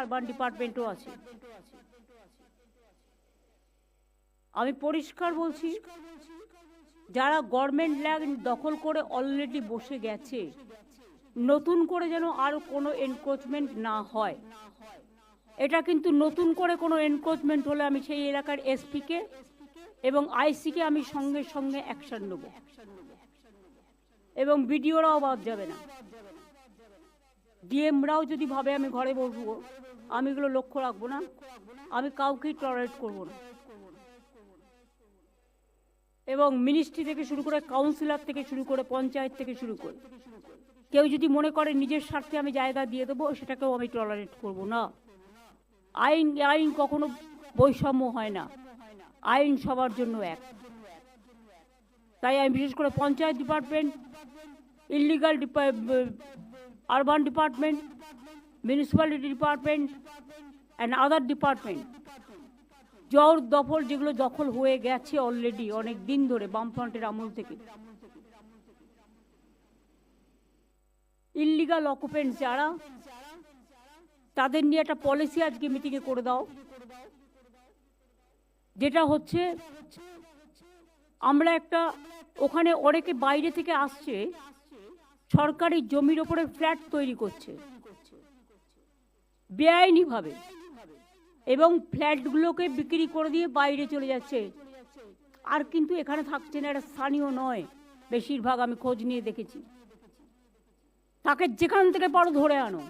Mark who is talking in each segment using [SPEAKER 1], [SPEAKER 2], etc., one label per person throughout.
[SPEAKER 1] Urban ডিপার্টমেন্টও আছে। আমি পরিষ্কার বলছি, যারা গভর্নমেন্ট ল্যান্ড দখল করে অলরেডি বসে গেছে, নতুন করে যেন আর কোনো এনক্রোচমেন্ট না হয়। এটা কিন্তু নতুন করে কোনো এনক্রোচমেন্ট হলে আমি সেই এলাকার এসপিকে এবং আইসিকে আমি সঙ্গে সঙ্গে অ্যাকশন নেব, এবং বিডিওরাও বাদ যাবে না। ডিএমরাও যদি ভাবে আমি ঘরে বসবো, আমি এগুলো লক্ষ্য রাখবো না, আমি কাউকেই টলারেট করবো না। এবং মিনিস্ট্রি থেকে শুরু করে, কাউন্সিলর থেকে শুরু করে, পঞ্চায়েত থেকে শুরু করে, কেউ যদি মনে করে নিজের স্বার্থে আমি জায়গা দিয়ে দেবো, সেটাকেও আমি টলারেট করব না। আইন কখনো বৈষম্য হয় না, আইন সবার জন্য এক। তাই আমি বিশেষ করে panchayat department, illegal urban department, municipality department and other department, জোর দখল যেগুলো দখল হয়ে গেছে অলরেডি অনেক দিন ধরে বামফ্রন্টের আমল থেকে, ইলিগাল অকুপেন্টস যারা, তাদের নিয়ে একটা পলিসি আজকে মিটিংয়ে করে দাও, যেটা হচ্ছে আমরা একটা, ওখানে অনেকে বাইরে থেকে আসছে, সরকারি জমির ওপরে ফ্ল্যাট তৈরি করছে বেআইনিভাবে, এবং ফ্ল্যাটগুলোকে বিক্রি করে দিয়ে বাইরে চলে যাচ্ছে, আর কিন্তু এখানে থাকছে না, এটা স্থানীয় নয় বেশিরভাগ, আমি খোঁজ নিয়ে দেখেছি। তাকে যেখান থেকে পারো ধরে আনো।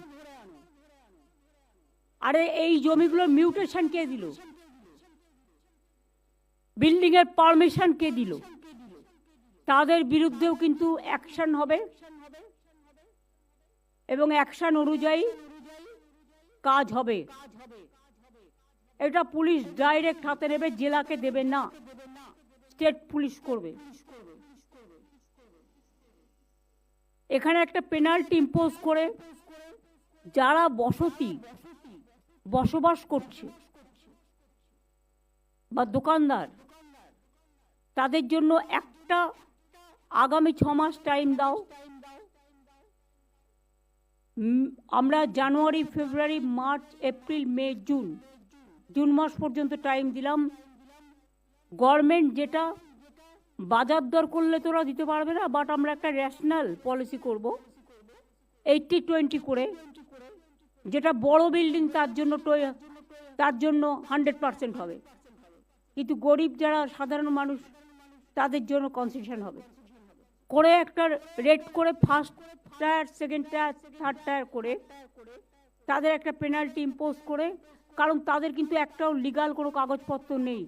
[SPEAKER 1] আরে এই জমিগুলোর মিউটেশন কে দিল? বিল্ডিং এর পারমিশন কে দিল? তাদের বিরুদ্ধেও কিন্তু অ্যাকশন হবে, এবং অ্যাকশন অনুযায়ী কাজ হবে। এটা পুলিশ ডাইরেক্ট হাতে নেবে, জেলাকে দেবে না, স্টেট পুলিশ করবে। এখানে একটা পেনাল্টি ইম্পোজ করে যারা বসবাস করছে বা দোকানদার, তাদের জন্য একটা আগামী 6 মাস টাইম দাও। আমরা জানুয়ারি, ফেব্রুয়ারি, মার্চ, এপ্রিল, মে, জুন মাস পর্যন্ত টাইম দিলাম। গভর্নমেন্ট যেটা বাজার দর করলে তোরা দিতে পারবে না, বাট আমরা একটা ন্যাশনাল পলিসি করব 80-20 করে, যেটা বড় বিল্ডিং তার জন্য 100% হবে, কিন্তু গরিব যারা সাধারণ মানুষ তাদের জন্য কনসেশন হবে করে, একটা রেট করে, first tyre, second tyre, third tyre করে তাদের একটা পেনাল্টি ইম্পোজ করে, কারণ তাদের কিন্তু একটাও লিগাল কোনো কাগজপত্র নেই,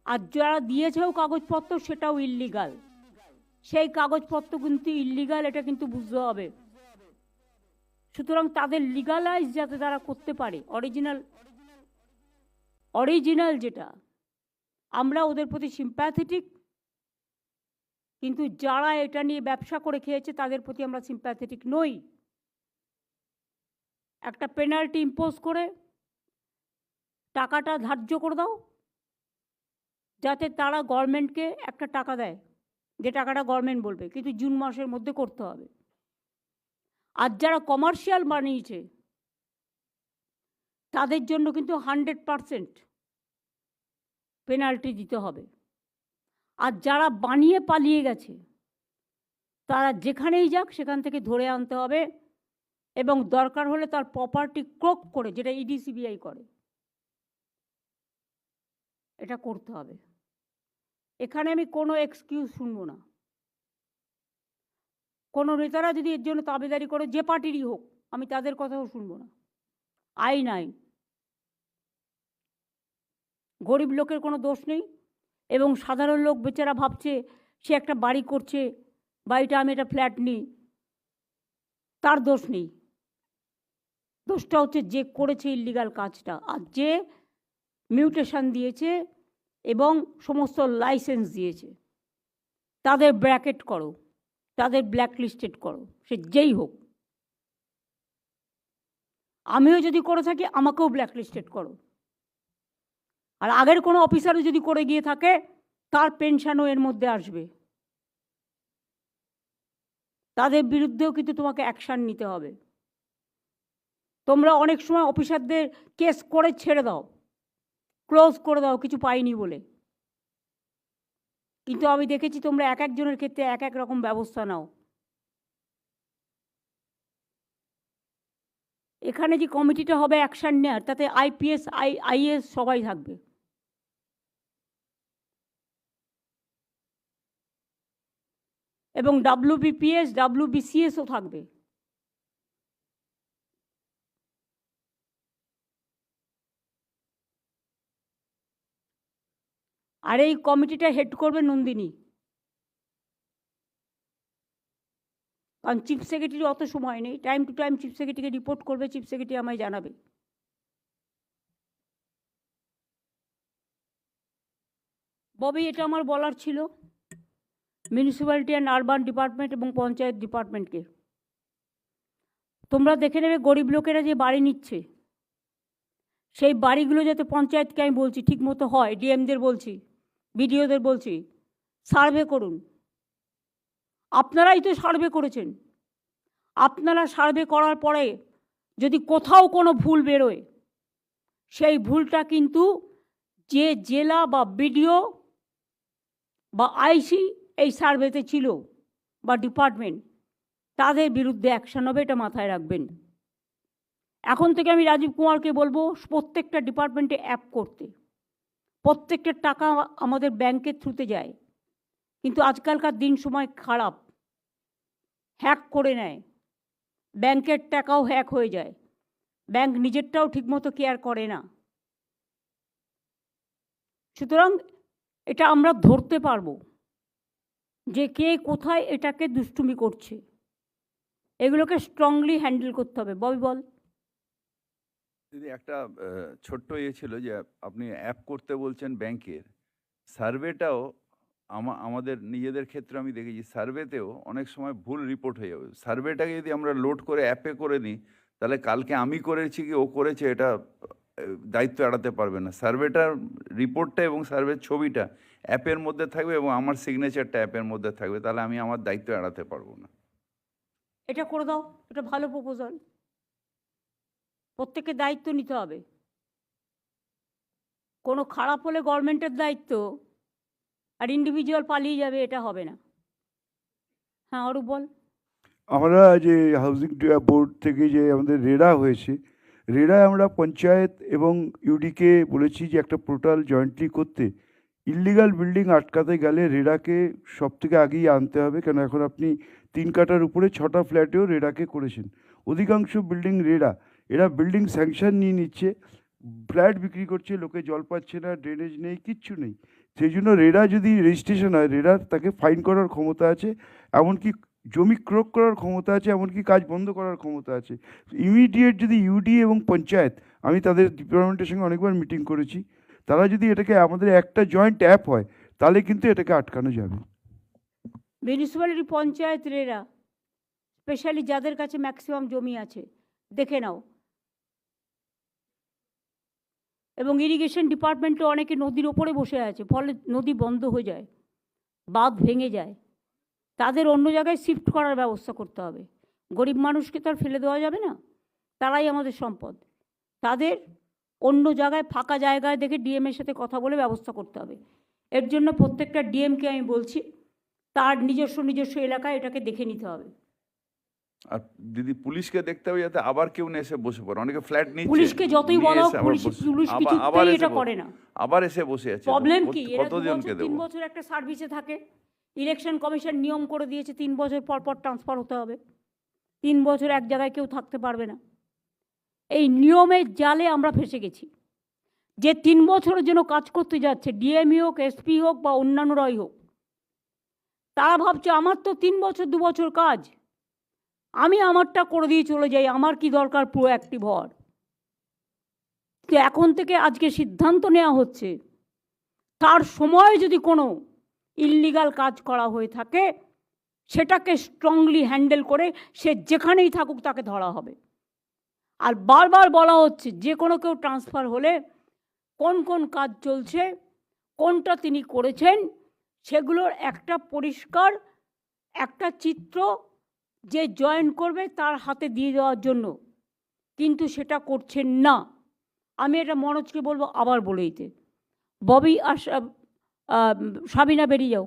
[SPEAKER 1] আর যারা দিয়েছেও কাগজপত্র সেটাও ইল্লিগাল। সেই কাগজপত্র কিন্তু ইল্লিগাল, এটা কিন্তু বুঝতে হবে। সুতরাং তাদের লিগালাইজ যাতে তারা করতে পারে, অরিজিনাল যেটা, আমরা ওদের প্রতি সিম্প্যাথেটিক, কিন্তু যারা এটা নিয়ে ব্যবসা করে খেয়েছে তাদের প্রতি আমরা সিম্প্যাথেটিক নই। একটা পেনাল্টি ইম্পোজ করে টাকাটা ধার্য করে দাও, যাতে তারা গভর্নমেন্টকে একটা টাকা দেয়, যে টাকাটা গভর্নমেন্ট বলবে, কিন্তু জুন মাসের মধ্যে করতে হবে। আর যারা কমার্শিয়াল বানিয়েছে তাদের জন্য কিন্তু 100% পেনাল্টি দিতে হবে। আর যারা বানিয়ে পালিয়ে গেছে তারা যেখানেই যাক সেখান থেকে ধরে আনতে হবে, এবং দরকার হলে তার প্রপার্টি ক্রোক করে, যেটা ইডি সিবিআই করে, এটা করতে হবে। এখানে আমি কোনো এক্সকিউজ শুনবো না। কোনো নেতারা যদি এর জন্য দাবিদারি করে, যে পার্টিরই হোক, আমি তাদের কথাও শুনবো না। আইন। গরিব লোকের কোনো দোষ নেই, এবং সাধারণ লোক বেচারা ভাবছে সে একটা বাড়ি করছে, বাড়িটা আমি একটা ফ্ল্যাট নিই, তার দোষ নেই। দোষটা হচ্ছে যে করেছে ইল্লিগাল কাজটা, আর যে মিউটেশন দিয়েছে এবং সমস্ত লাইসেন্স দিয়েছে, তাদের ব্র্যাকেট করো, তাদের ব্ল্যাকলিস্টেড করো, সে যেই হোক। আমিও যদি করে থাকি আমাকেও ব্ল্যাকলিস্টেড করো, আর আগের কোনো অফিসারও যদি করে গিয়ে থাকে তার পেনশনও এর মধ্যে আসবে, তাদের বিরুদ্ধেও কিন্তু তোমাকে অ্যাকশান নিতে হবে। তোমরা অনেক সময় অফিসারদের কেস করে ছেড়ে দাও, ক্লোজ করে দাও কিছু পাইনি বলে, কিন্তু আমি দেখেছি তোমরা এক একজনের ক্ষেত্রে এক এক রকম ব্যবস্থা নাও। এখানে যে কমিটিটা হবে অ্যাকশন নেওয়ার, তাতে IPS IAS সবাই থাকবে। এবং WBPS WBCSও থাকবে। আর এই কমিটিটা হেড করবে নন্দিনী, কারণ চিফ সেক্রেটারি অত সময় নেই, টাইম টু টাইম চিফ সেক্রেটারিকে রিপোর্ট করবে, চিফ সেক্রেটারি আমায় জানাবে। ববি, এটা আমার বলার ছিল মিউনিসিপ্যালিটি অ্যান্ড আরবান ডিপার্টমেন্ট এবং পঞ্চায়েত ডিপার্টমেন্টকে। তোমরা দেখে নেবে গরিব লোকেরা যে বাড়ি নিচ্ছে, সেই বাড়িগুলো যাতে পঞ্চায়েতকে আমি বলছি ঠিক মতো হয়, ডিএমদের বলছি, বিডিওদের বলছি, সার্ভে করুন। আপনারাই তো সার্ভে করেছেন। আপনারা সার্ভে করার পরে যদি কোথাও কোনো ভুল বেরোয়, সেই ভুলটা কিন্তু যে জেলা বা বিডিও বা আইসি এই সার্ভেতে ছিল বা ডিপার্টমেন্ট, তাদের বিরুদ্ধে অ্যাকশন হবে, এটা মাথায় রাখবেন। এখন থেকে আমি রাজীব কুমারকে বলবো প্রত্যেকটা ডিপার্টমেন্টে অ্যাপ করতে। প্রত্যেকটা টাকা আমাদের ব্যাংকের থ্রুতে যায়, কিন্তু আজকালকার দিন সময় খারাপ, হ্যাক করে নেয়, ব্যাংকের টাকাও হ্যাক হয়ে যায়, ব্যাংক নিজেরটাও ঠিকমতো কেয়ার করে না। সুতরাং এটা আমরা ধরতে পারবো যে কে কোথায় এটাকে দুষ্টুমি করছে, এগুলোকে স্ট্রংলি হ্যান্ডেল করতে হবে। ববি বল।
[SPEAKER 2] দিদি, একটা ছোট্ট ছিল যে আপনি অ্যাপ করতে বলছেন ব্যাংকের, সার্ভেটাও আমাদের নিজেদের ক্ষেত্রে আমি দেখেছি সার্ভেতেও অনেক সময় ভুল রিপোর্ট হয়ে যাবে। সার্ভেটাকে যদি আমরা লোড করে অ্যাপে করে নিই, তাহলে কালকে আমি করেছি কি ও করেছে এটা দায়িত্ব এড়াতে পারবে না। সার্ভেটার রিপোর্টটা এবং সার্ভের ছবিটা অ্যাপের মধ্যে থাকবে এবং আমার সিগনেচারটা অ্যাপের মধ্যে থাকবে, তাহলে আমি আমার দায়িত্ব এড়াতে পারবো না।
[SPEAKER 1] এটা করে দাও, এটা ভালো প্রপোজাল। প্রত্যেকের দায়িত্ব নিতে হবে। কোনো খারাপ হলে গভর্নমেন্টের দায়িত্ব, আর ইন্ডিভিজুয়াল পালিয়ে যাবে, এটা হবে না। হ্যাঁ অরূপ বল।
[SPEAKER 3] আমরা যে হাউজিং বোর্ড থেকে যে আমাদের রেরা হয়েছে, রেরায় আমরা পঞ্চায়েত এবং ইউডিকে বলেছি যে একটা পোর্টাল জয়েন্টলি করতে। ইললিগাল বিল্ডিং আটকাতে গেলে রেরাকে সব থেকে আগেই আনতে হবে, কেন এখন আপনি 3 কাঠার উপরে 6টা ফ্ল্যাটেও রেরাকে করেছেন। অধিকাংশ বিল্ডিং এরা বিল্ডিং স্যাংশন নিয়ে নিচ্ছে, ফ্ল্যাট বিক্রি করছে, লোকে জল পাচ্ছে না, ড্রেনেজ নেই, কিচ্ছু নেই। সেই জন্য রেরা যদি রেজিস্ট্রেশন হয়, রেরার তাকে ফাইন করার ক্ষমতা আছে, এমনকি জমি ক্রোক করার ক্ষমতা আছে, এমনকি কাজ বন্ধ করার ক্ষমতা আছে। ইমিডিয়েট যদি ইউডি এবং পঞ্চায়েত, আমি তাদের ডিপার্টমেন্টের সঙ্গে অনেকবার মিটিং করেছি, তারা যদি এটাকে আমাদের একটা জয়েন্ট অ্যাপ হয়, তাহলে কিন্তু এটাকে আটকানো যাবে।
[SPEAKER 1] মিউনিসিপ্যালিটি, পঞ্চায়েত, রেরা, স্পেশালি যাদের কাছে ম্যাক্সিমাম জমি আছে, দেখে নাও। এবং ইরিগেশন ডিপার্টমেন্টে অনেকে নদীর ওপরে বসে আছে, ফলে নদী বন্ধ হয়ে যায়, বাঁধ ভেঙে যায়, তাদের অন্য জায়গায় শিফট করার ব্যবস্থা করতে হবে। গরিব মানুষকে তো আর ফেলে দেওয়া যাবে না, তারাই আমাদের সম্পদ। তাদের অন্য জায়গায় ফাঁকা জায়গায় দেখে ডিএমের সাথে কথা বলে ব্যবস্থা করতে হবে। এর জন্য প্রত্যেকটা ডিএমকে আমি বলছি তার নিজস্ব এলাকায় এটাকে দেখে নিতে হবে।
[SPEAKER 2] আর দিদি, পুলিশকে দেখতে হবে যাতে আবার কেউ না এসে বসে পড়ে। অনেকে ফ্ল্যাট নিচ্ছে,
[SPEAKER 1] পুলিশকে যতই বলো, পুলিশ কিছুতেই এটা করে না।
[SPEAKER 2] আবার এসে বসে আছে।
[SPEAKER 1] প্রবলেম কি, এরা 3
[SPEAKER 2] কতজনকে দেবো?
[SPEAKER 1] বছর একটা সার্ভিসে থাকে। ইলেকশন কমিশন নিয়ম করে দিয়েছে 3 বছর পর পর ট্রান্সফার হতে হবে। 3 বছর এক জায়গায় কেউ থাকতে পারবে না। এই নিয়মের জালে আমরা ফেসে গেছি। যে 3 বছরের জন্য কাজ করতে যাচ্ছে, ডিএমই হোক, এসপি হোক বা অন্যান্যরাই হোক, তারা ভাবছে আমার তো 3 বছর 2 বছর কাজ, আমি আমারটা করে দিয়ে চলে যাই, আমার কি দরকার প্রোঅ্যাক্টিভ হওয়ার। তো এখন থেকে আজকে সিদ্ধান্ত নেওয়া হচ্ছে, তার সময় যদি কোনো ইললিগাল কাজ করা হয়ে থাকে, সেটাকে স্ট্রংলি হ্যান্ডেল করে সে যেখানেই থাকুক তাকে ধরা হবে। আর বারবার বলা হচ্ছে যে কোনো কেউ ট্রান্সফার হলে কোন কোন কাজ চলছে, কোনটা তিনি করেছেন, সেগুলোর একটা পরিষ্কার একটা চিত্র যে জয়েন করবে তার হাতে দিয়ে দেওয়ার জন্য। কিন্তু সেটা করছেন না। আমি এটা মনোজকে বলবো আবার বলে দিতে, ববি আর সাবিনা বেরিয়ে যাও।